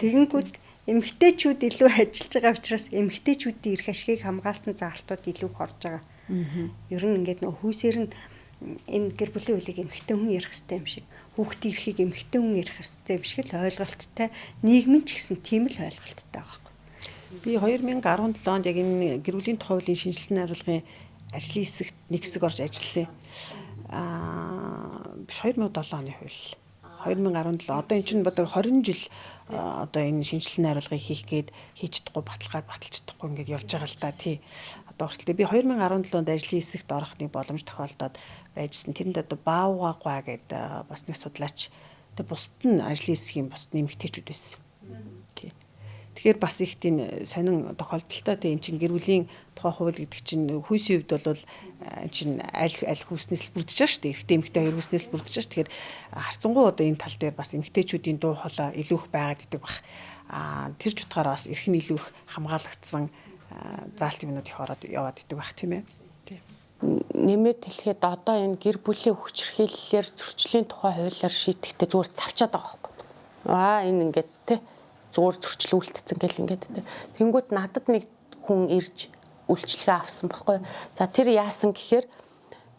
S3: Тэгэнгүүт эмэгтэйчүүд илүү ажиллаж байгаа учраас эмэгтэйчүүдийн эрх ашигыг хамгаалсан заалтууд илүү их орж байгаа. Ер нь ингээд нөгөө хүүсээр нь энэ гэр бүлийн хуулийг эмэгтэй хүн ярих хэрэгтэй юм шиг, хүүхдийн эрхийг эмэгтэй хүн ярих хэрэгтэй юм шиг л ойлголттой, нийгмийн ч гэсэн тийм л ойлголттой байгаа байхгүй.
S1: Би 2017 онд яг энэ гэр бүлийн тухай хуулийн шинжилсэн найруулгын ажлын хэсэгт нэг хэсэг орж ажилласан. 2007 оны хууль. 2017 одоо эн чинь бодог 20 жил одоо энэ шинжилсэн найруулгыг хийх гээд хийж чадахгүй баталж чадахгүй ингээд явж байгаа л да тий. Одоо хүртэл би 2017 онд ажлын хэсэгт орох нэг боломж тохиолдоод байжсэн. Тэрэнд одоо Баавгагва гэдэг бас нэг судлаач тэг бусд нь ажлын хэсгийн бусд нэмэгтэйчүүд байсан. Тий. Тэгэхээр бас их тийм сонин тохиолдолтой тий эн чинь гэр бүлийн тухай хууль гэдэг чинь хүйсийн хувьд бол эн чинь аль хүүснээс л бүрдэж байгаа шүү дээ. Эрэгтэй эмэгтэй хоёр хүүснээс л бүрдэж байгаа шүү. Тэгэхээр харцангуй одоо энэ тал дээр бас эмэгтэйчүүдийн дуу хоолой илүү их байгаад идэг баг. Тэр ч утгаараа бас эрх нь илүү их хамгаалагдсан заалт юмнууд их ороод яваад идэг баг тийм ээ.
S2: Нэмээд хэлэхэд одоо энэ гэр бүлийн хүчирхийллээр зөрчлийн тухай хуулиар шийдэхдээ зүгээр завчаад байгаа байхгүй. Энэ ингээд те зүгээр зөрчлүүлэгдсэн гэл ингээд те. Тэнгүүт надад нэг хүн ирж үйлчлэгээ авсан байхгүй. За тэр яасан гэхээр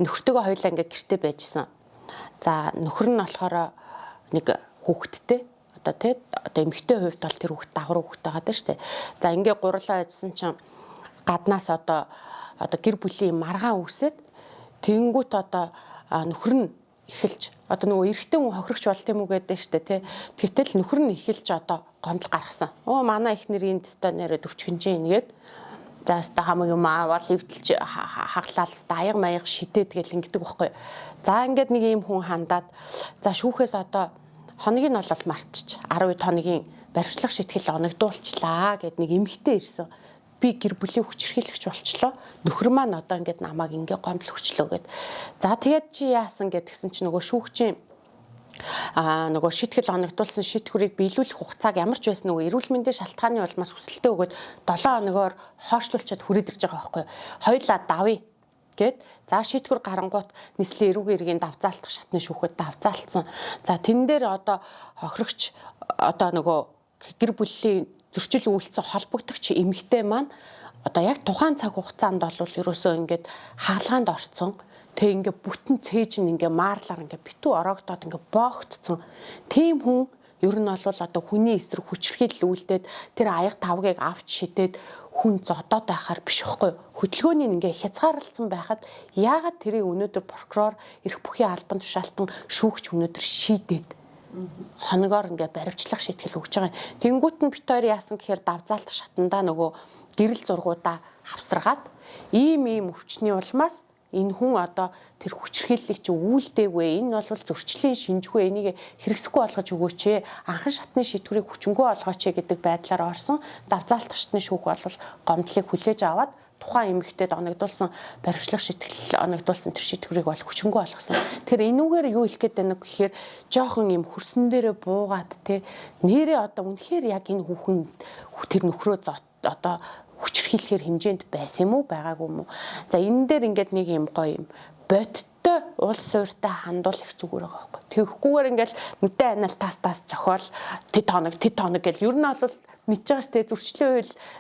S2: нөхөртөөгөө хоёлаа ингээд гэртээ байжсэн. За нөхөр нь болохоор нэг хүүхэдтэй одоо те одоо эмэгтэй хувьд бол тэр хүүхэд дагвар хүүхэд байгаа даа штэ. За ингээд гурлаа байжсан чинь гаднаас одоо гэр бүлийн маргаан үүсээд тэнгүүт одоо нөхөр нь эхэлж одоо нөгөө эрэгтэй хүн хохирогч болт юм уу гэдэг штэ тий. Гэтэл нөхөр нь эхэлж одоо гомдол гаргасан. Манай эхнэр энд ста нэрээ 40 хинжээ нэгээд За өстө хамаг юм аваад эвдэлж хаглаад өстө аяга маяг шидэд гэл ингэдэг байхгүй. За ингээд нэг ийм хүн хандаад за шүүхээс одоо хоногийг нь бол мартчих 10 хоногийн баримтлах шитгэл оногдуулчлаа гэд нэг эмэгтэй ирсэн. Би гэр бүлийн хүчирхийлэгч болчлоо. Нөхөр маань одоо ингээд намайг ингээ гомдол хүчлөө гэд. За тэгээд чи яасан гэдгсэн чи нөгөө шүүгчийн нөгөө шитгэл оногдуулсан шитгэхүрийг биелүүлэх хугацааг ямар ч байсан нөгөө эрүүл мэндийн шалтгааны улмаас хүсэлтээ өгөөд 7 хоногоор хойшлуулчаад хүрээд ирж байгаа байхгүй юу. Хоёулаа давъя гэд за шитгэхүр гарангуут нийслэлийн эрүүгийн иргэний давзаалтах шатны шүүхэд давзаалтсан. За тэн дээр одоо хохирогч одоо нөгөө гэр бүлийн зөрчил үйлцэн холбогдогч эмэгтэй маань одоо яг тухайн цаг хугацаанд бол ерөөсөө ингээд хаалгаанд орцсон. Тэг ингээ бүтэн цээж нь ингээ маарлаар ингээ битүү ороогдоод ингээ боогдсон. Тийм хүн ер нь бол одоо хүний эсрэг хүчирхийлэл үйлдээд тэр аяг тавгийг авч шидэд хүн зодоод байхаар биш байхгүй. Хөдөлгөөний ингээ хязгаарлалцсан байхад яагаад тэрийг өнөөдөр прокурор эрх бүхий албан тушаалтан шүүгч өнөөдөр шийдээд хоногоор ингээ баримтлах шийтгэл өгч байгаа. Тэнгүүт нь бит хоёр яасан гэхээр давзаалтах шатандаа нөгөө гэрэл зургуудаа хавсаргаад ийм өвчтний улмаас энэ хүн одоо тэр хүчирхийллийг чи үйлдээгүй. Энэ бол зөрчлийн шинжгүй. Энийг хэрэгсэхгүй болгож өгөөч. Анхан шатны шийдвэрийг хүчингү олгооч гэдэг байдлаар орсон. Давзаалтах шатны шүүх бол гомдлыг хүлээж аваад тухайн эмэгтэйд оногдуулсан баримтлах шийтгэл оногдуулсан тэр шийдвэрийг бол хүчингү олгосон. Тэр энүүгээр юу хэлэх гээд байна гэхээр жоохон юм хөрсөн дээрээ буугаад те нэрээ одоо үнэхээр яг энэ хүүхэн тэр нөхрөө одоо хүчирхийлэхээр хэмжээнд байсан юм уу байгаагүй юм уу. За энэ дээр ингээд нэг юм гоё юм бодтой уул суурьтай хандуул их зүгээр байгаа байхгүй. Тэгэхгүйгээр ингээл мэдээ анаал тас зохиол тэд хоног гэл ер нь бол мэдж байгаа штэ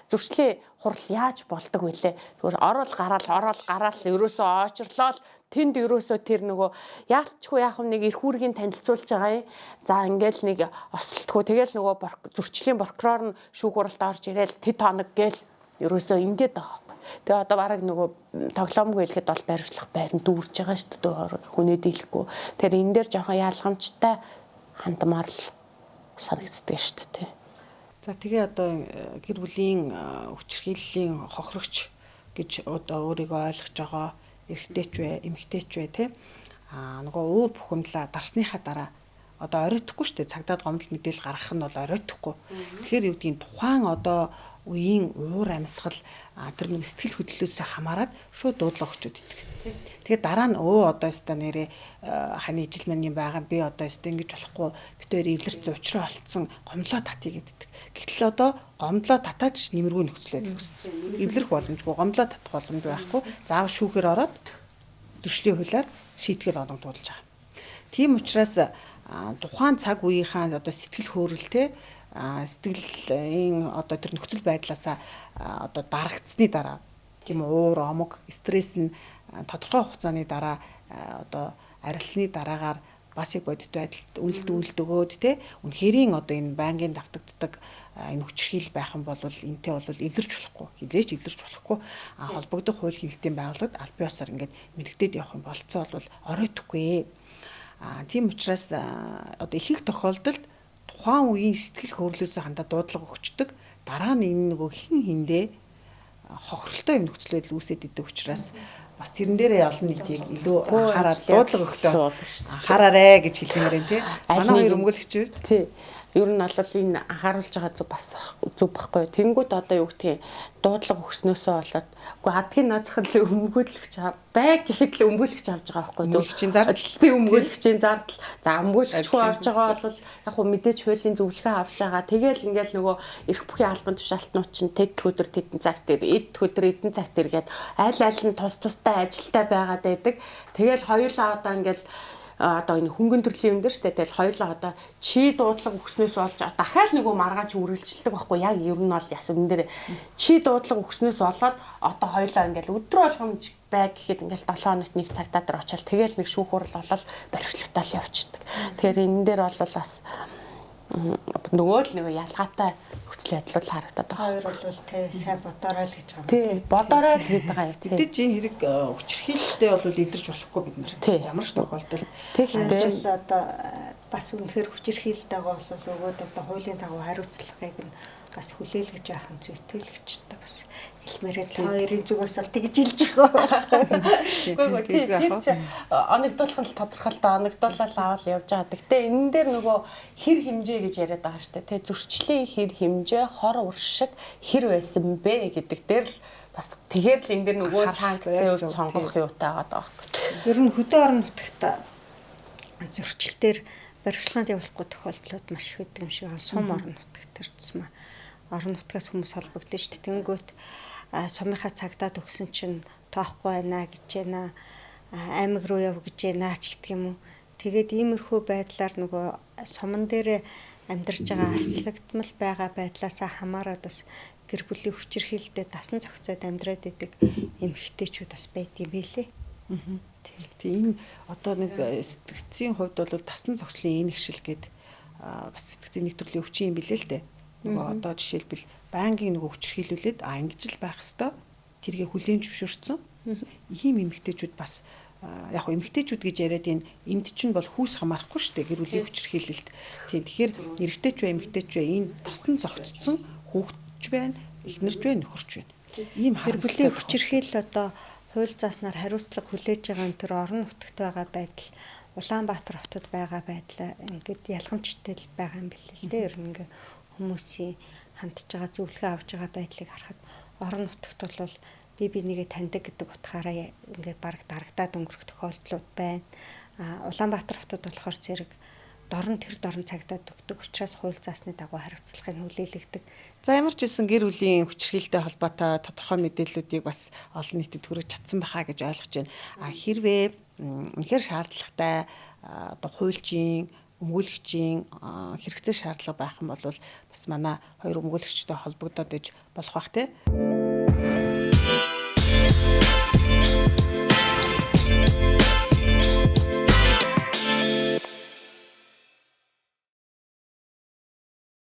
S2: зөрчлийн хурал яаж болдог вүлээ. Зүгээр орол гараал ерөөсөө очрлоо тэнд ерөөсөө тэр нөгөө яалтчгүй яах вэ нэг эрх үүргийг танилцуулж байгаа юм. За ингээл нэг осолтгүй тэгэл нөгөө зөрчлийн прокурор нь шүүх хуралд орж ирээл тэд хоног гээл ерөөсөө ингээд байгаа байхгүй. Тэгээ одоо бараг нөгөө тоглоомгүй хэлэхэд бол баримтлах байранд дүүрж байгаа шүү дээ. Хүнээ дийлэхгүй. Тэгэхээр энэ дээр жоохон яалгамжтай хандмаар л санагддаг шүү дээ.
S1: За тэгээ одоо гэр бүлийн хүчирхийллийн хохирогч гэж одоо өөрийгөө ойлгож байгаа эрэгтэйч вэ, эмэгтэйч вэ те нөгөө уур бухимдлаа дарсныхаа дараа одоо оройтхгүй шүү дээ. Цагдаад гомдол мэдээлэл гаргах нь бол оройтхгүй. Тэгэхээр юу гэдгийг тухайн одоо үеийн уур амьсгал тэр нэг сэтгэл хөдлөлөөс хамаарат шууд дуудлага өгчөд идэг. Тэгэхээр дараа нь одоо өстө нэрээ ханы ижил мань юм байгаа би одоо өстө ингэж болохгүй бид хоёр эвлэрч уучраа олцсон гомдлоо татъя гэдэг. Гэтэл одоо гомдлоо татаач нэмэргүй нөхцөл байдал үүссэн. Эвлэрэх боломжгүй, гомдлоо татах боломж байхгүй. Заав шүүхээр ороод зөрчлийн хуулиар шийтгэл оногдуулж байгаа. Тийм учраас тухайн цаг үеийнхаа одоо сэтгэл хөөрөлтэй сэтгэлийн одоо тэр нөхцөл байдлаасаа одоо дарагдсны дараа тийм уур омог стресс нь тодорхой хугацааны дараа одоо арилсны дараагаар бас яг бодит байдалд үлд өгөөд те үнэхэрийн одоо энэ байнгын давтагддаг энэ хүчирхийл байх юм бол энтэй бол эвлэрч болохгүй хизээч эвлэрч болохгүй холбогдох хууль хэлтийн байгууллагад аль бие усаар ингээд мэдэгдээд явах юм болцоо бол оройтхгүй. Тийм учраас одоо их тохиолдолд тухайн үеийн сэтгэл хөдлөлөөс хандаа дуудлага өгчдөг. Дараа нь энэ нөгөө хиндээ хохиролтой юм нөхцөл байдал үүсээд идэг учраас бас тэрэн дээрээ олон нийтийг илүү хараад дуудлага өгтөөс хараарэ гэж хэлмээр юм тий. Манай хоёр өмгөөлөгч үү?
S2: Тий. Ер нь бол энэ анхааруулж байгаа зүг бас зүг байхгүй. Тэнгүүд одоо юу гэдгийг дуудлага өгснөөсөө болоод үгүй адгийн наазахад л өмгөөлөгч байг гэхэд л өмгөөлөгч авч байгаа байхгүй.
S1: Өмгөөлөгчийн зардал.
S2: Тий өмгөөлөгчийн зардал. За өмгөөлөгчгүй орж байгаа бол яг хөө мэдээж хуулийн зөвлөгөө авч байгаа. Тэгээл ингээл нөгөө эрх бүхий албан тушаалтнууд чинь тэг өдөр тэдэн цагт эд өдөр эдэн цагт иргээд аль нь тус тустай ажилтай байгаад байдаг. Тэгээл хоёулаа одоо ингээл одоо энэ хөнгөн төрлийн юм дээр штэ тэгэл хоёулаа одоо чи дуудлага өгснөөс болж дахиад нөгөө маргааш үргэлжилдэг байхгүй яг ер нь бол яс өмнө дээр чи дуудлага өгснөөс болоод одоо хоёулаа ингээл өдрө болгомж бай гэхэд ингээл 7 хоногт нэг цагтаа дээр очиад тэгэл нэг шүүх хурал болол баримтлагтаа л явчихдаг. Тэгэхээр энэ дээр бол бас нөгөө л нэг ялгаатай нөхцөл байдал харагдаад байгаа.
S3: Хоёр бол тий сайн бодорой л гэж байгаа юм.
S2: Тий бодорой л гэдэг байгаа юм.
S1: Тэд чинь хэрэг хүчирхийлэлтэй бол илэрч болохгүй бид нар. Ямар ч тохиолдолд
S3: тэгэхээр одоо бас үнэхээр хүчирхийлэлтэйгээ бол өгөөд одоо хуулийн дагуу хариуцлагыг нь бас хүлээлгэж байх нь зүйтэй л гэж та бас хэлмээрээ хоёрын зүгээс бол тэгж хэлж байгаа.
S2: Тэр чи оногдуулах нь тодорхойлолтой оногдуулаад аваад явж байгаа. Гэхдээ энэ дээр нөгөө хэр хэмжээ гэж яриад байгаа шүү дээ. Тэ зөрчлийн хэр хэмжээ хор уршиг хэр байсан бэ гэдэг дээр л бас тэгэхээр л энэ дээр нөгөө санкц сонгох юутай байгаа байхгүй.
S3: Ер нь хөдөө орон нутагт зөрчилтөөр баримтлаганд явуулахгүй тохиолдлууд маш их байдаг юм шиг байна. Сум орон нутагт төрсөн маа. Орон нутгаас хүмүүс холбогдсон шүү дээ. Тэнгүүт сумынхаа цагдаад өгсөн чинь тоохгүй байна гэж байна. Аймаг руу яв гэж байна ч гэдэг юм уу. Тэгээд иймэрхүү байдлаар нөгөө суман дээр амьдарч байгаа арслагдмал байгаа байдлаасаа хамаарат бас гэр бүлийн хүчирхийлэлтэд дасан зохицоод амьдраад идэг эмэгтэйчүүд бас байд юм билээ.
S1: Тийм одоо нэг сэтгцийн хувьд бол тасн цогцлын энэ гişил гээд бас сэтгцийн нэг төрлийн өвчин юм билээ л дээ. Нөгөө одоо жишээлбэл байнгын нөгөө хүчирхийлүүлээд ингэж л байх хэвээр тэргээ хүлээн зөвшөөрсөн. Ийм эмэгтэйчүүд бас яг хөө эмэгтэйчүүд гэж яриад энд чинь бол хүүс хамаарахгүй шүү дээ гэр бүлийн хүчирхийлэлд. Тийм тэгэхээр эрэгтэйч бай эмэгтэйч бай энэ тасн зогцсон хүүхдч байна, эхнэрч байна, нөхөрч байна. Ийм
S3: гэр бүлийн хүчирхийлэл одоо хууль зааснаар хариуцлага хүлээж байгаа тэр орон нутагт байгаа байдал Улаанбаатар хотод байгаа байдал ингээд ялгамжтай л байгаа юм билээ л дээ. Ер нь ингээ хүмүүсийн хандж байгаа зөвлөгөө авч байгаа байдлыг харахад орон нутагт бол би нэгээ таньдаг гэдэг утгаараа ингээд бараг дарагдаад өнгөрөх тохиолдлууд байна. Улаанбаатар хотод болохоор зэрэг дорн цагдаад өгдөг учраас хууль заасны дагуу хариуцлагыг хүлээлгдэг.
S1: За ямар ч хэлсэн гэр бүлийн хүчирхийлэлтэй холбоотой тодорхой мэдээллүүдийг бас олон нийтэд хүргэж чадсан байхаа гэж ойлгож байна. Хэрвээ үнэхээр шаардлагатай одоо хуульчийн өмгөөлөгчийн хэрэгцээ шаардлага байх юм бол бас манай хоёр өмгөөлөгчтэй холбогдоод иж болох бах тий.